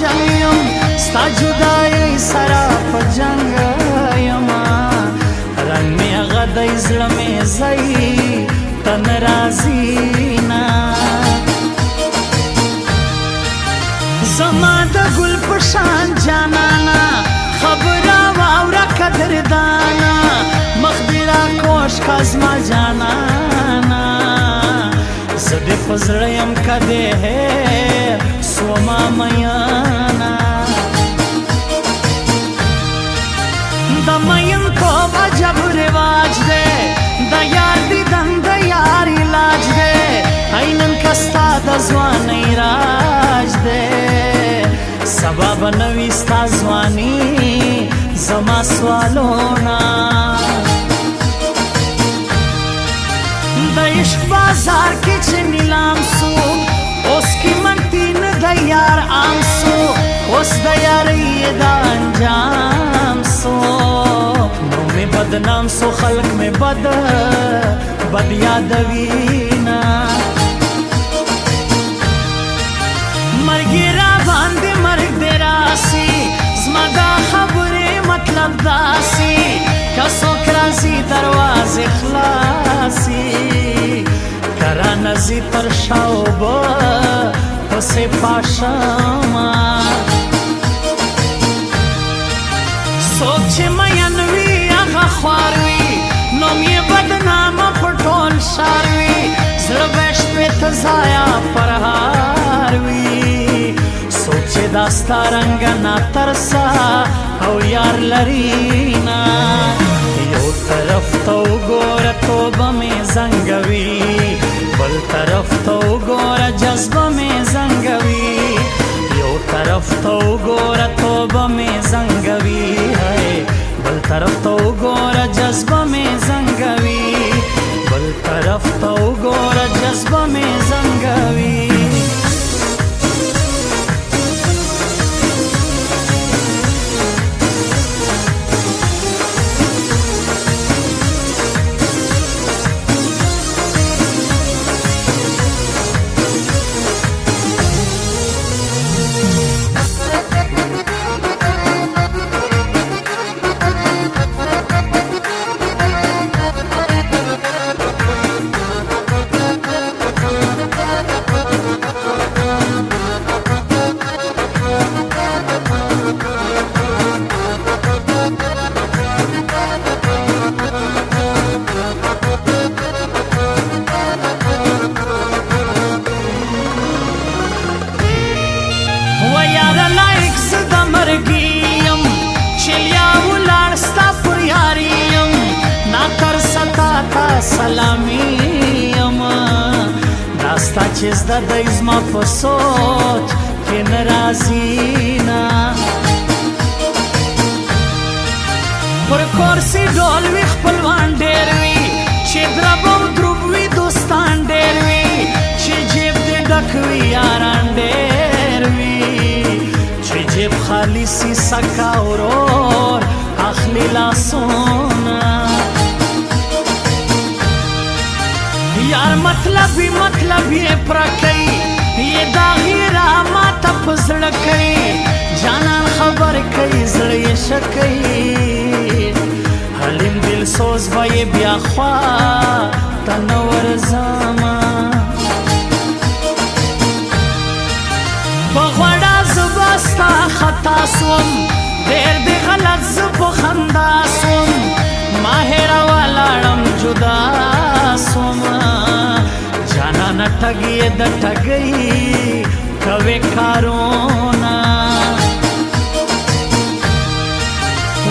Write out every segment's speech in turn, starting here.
جنگ یم ستا جدای سرا په جنگ یما رنگ می غدای زړه می زئی ته ناراضي نه زما د ګل په شان جانانا خبره واوره قدردانا مخ دې راکوش کا زما جانانا زه دې په زړه یم که دې هېر سوما میانا د مین توب عجب رواج دی د یار دیدن د یار علاج دی اینن که ستا د ځوانۍ راج دی سبا به نه وي ستا ځواني زما سوالونه د عشق بازار کې چې نیلام سو اوس قیمتي نه د یار عام سو اوس د یارۍ دا انجام سو نو مې بدنام سو خلق مې بد یادوینا مرګ را باندې مرګ دې راسي زما دا خبرې مطلب داسي که څوک راځي دروازې خلاصي کرانه زی تر شاوبه پسې پاشما څوک چې مین وي هغه خوار وي نوم یې بدنامه په ټول ښار وي زړه به شپې ته ضایع پرهار وي څوک چې دا ستا رنګه ناترسه او یار لري نه یو طرف ته وګوره توبه مې زنګوي بل طرف ته وګوره جذبه مې زنګوي یو طرف ته وګوره توبه مې زنګوي بل طرف ته وګوره جذبه مې زنګوي بل طرف ته وګوره جذبه مې زنګوي سلامي یما داستا چې زده دی زما په سوچ کې ناراضي نه پر کورسي ډول وي خپلوان ډېر وي چې درب او دروب وي دوستان ډېر وي چې جیب دې ډک وي یاران ډېر وي چې جیب خالي سي سکا ورور اخلي لاسونه یار مطلبی یې پرکوي یې داغي را ماته په زړه کوي جانان خبر کوي زړه یې ښه کوي حلیم دل سوز به یې بیا خوا ته نه ورځمه په غوړه زه به ستا خطا سوم ډېر دې غلط زه په خندا سوم ما هېروه لاړم جدا سوم جانانه ټګې د ټګۍ کوې کارونه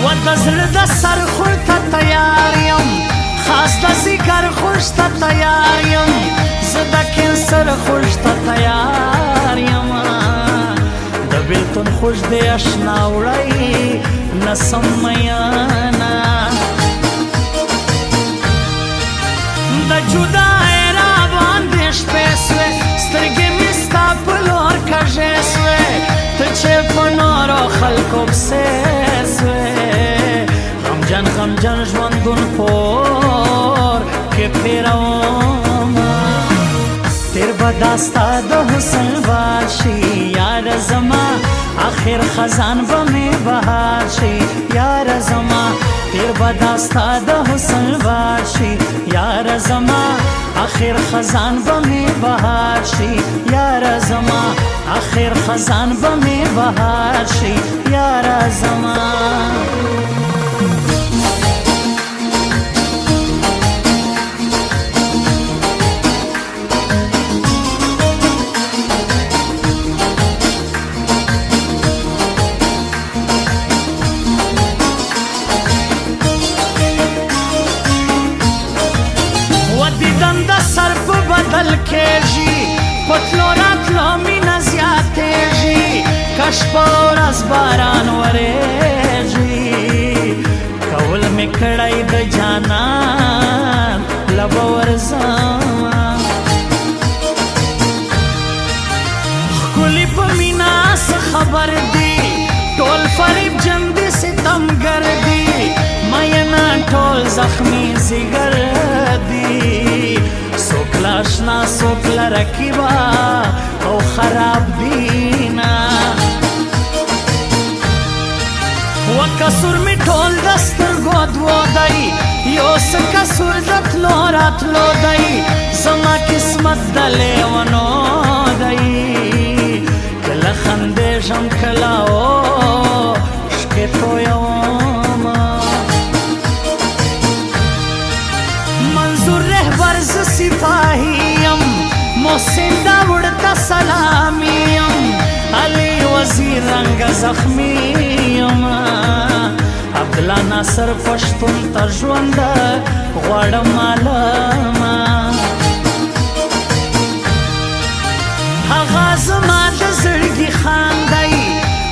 و د زړه د سر خور ته تیار یم خاص د ځیګر خوش ته تیار یم زه د کینسر خوش ته تیار یم د بېلتون خوش دې اشنا وړی نسم میانه د جدای را باندې شپې سوې سترګې مې ستا په لور کږې سوې ته چې په نورو خلکو پسې سوې غمجن ژوندون پور کې تېرومه تیر به دا ستا د حسن باد شي یاره زما آخر خزان بمی بهار شي یار زما تیر بداستا د حسن باشي یار زما آخر خزان بمی بهار شي یار زما آخر خزان بمی بهار شي یار زما بدل کېږي پتلو راتلو مینه زیاتېږي کش په ورځ باران ورېږي کول مې کړی د جانان لبه ورځمه ښکلي په مینه څه خبر دي ټول فریب جندي ستمګر دي مینه ټول زخمي ځیګر دي سوکلا اشنا سوکلا رکیبا او خراب دینا وکسور می ټول دستر گودو دی یو سکسور دتلو راتلو دی زما قسمت دلیونو دی کلا خندیشم کلا او شکتو یوما منظور رهبر ز سپاهیم محسن داوړ ته سلامیم علي وزیر رنګ زخمیم عبدالله ناصر پښتون ته ژوند غواړم عالمه هغه زما د زړګي خان دی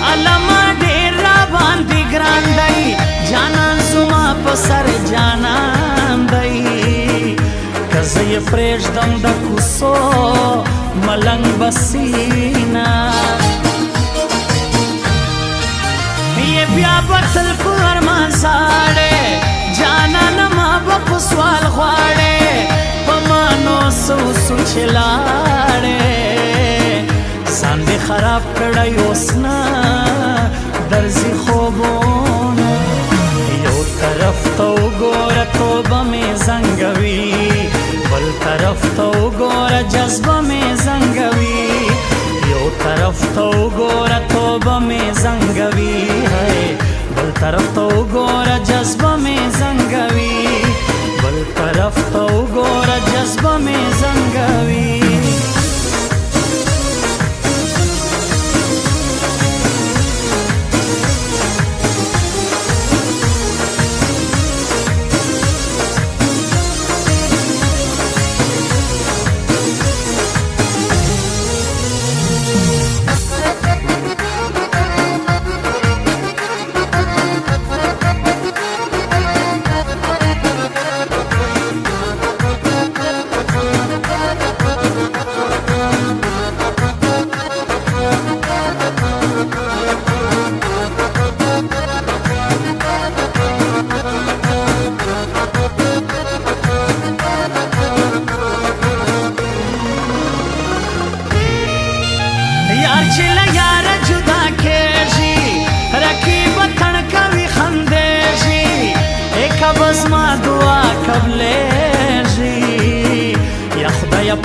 علامه ډېر راباندې ګران دی جانان زما په سر جانان دی زه یې پرېږدم د کوڅو ملنګ بسینا یې بیا به تل په ارمان زاړې جانانه ما به په سوال غواړې په مانو څه وسو چې لاړې ځان دې خراب کړی اوس نه درځي خوبونه یو طرف ته وګوره توبه مې زنګوي بل طرف ته وګوره جذبه مې زنګوي یو طرف ته وګوره توبه مې زنګوي بل طرف ته وګوره جذبه مې زنګوي بل طرف ته وګوره جذبه مې زنګوي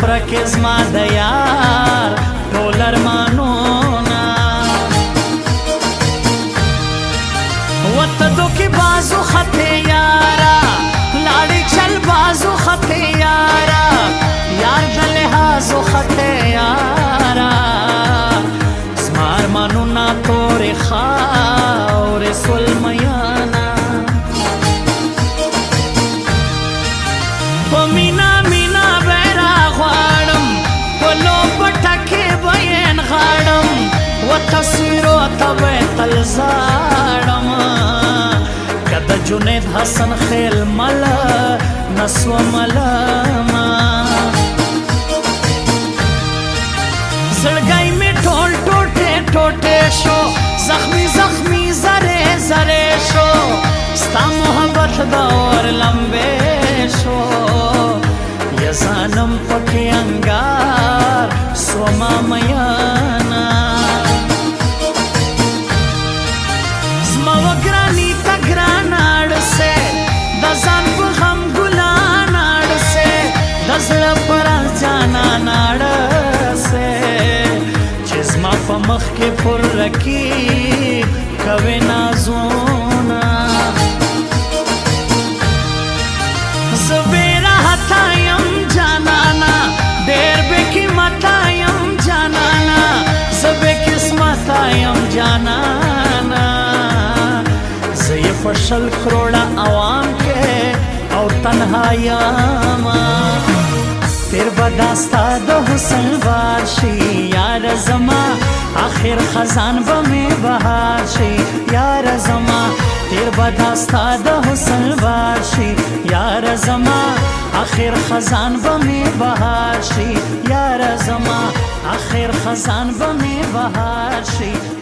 پرکې زما د یار ټول ارمانونه وته دوکې بازو خطې یاره لاړې چل بازو خطې یاره یار د لحاظو خطې یاره زما ارمانونه تورې خاورې سول میانه په مینا تصویرو تبه تل زاړم کده جنید حسن خیل مل نسو ملما زړګی می ټول ټوټه ټوټه شو زخمی زخمی زره زره شو ستا محبت دا اور لمبه شو یزانم پکې انګار سوما میانا زما په مخ کې پر رقیب کوي نازونه زه بې راحته یم جانانا ډېر بې قیمته یم جانانا زه بې قسمته یم جانانا زه یې په 100 کروڑه عوام کې او تنها یما تیر بداستا د حسن بار شي یار زما آخر خزان به می بهار شي یار زما تیر بداستا د حسن بار شي یار زما آخر خزان به می بهار شي یار زما آخر خزان به می بهار شي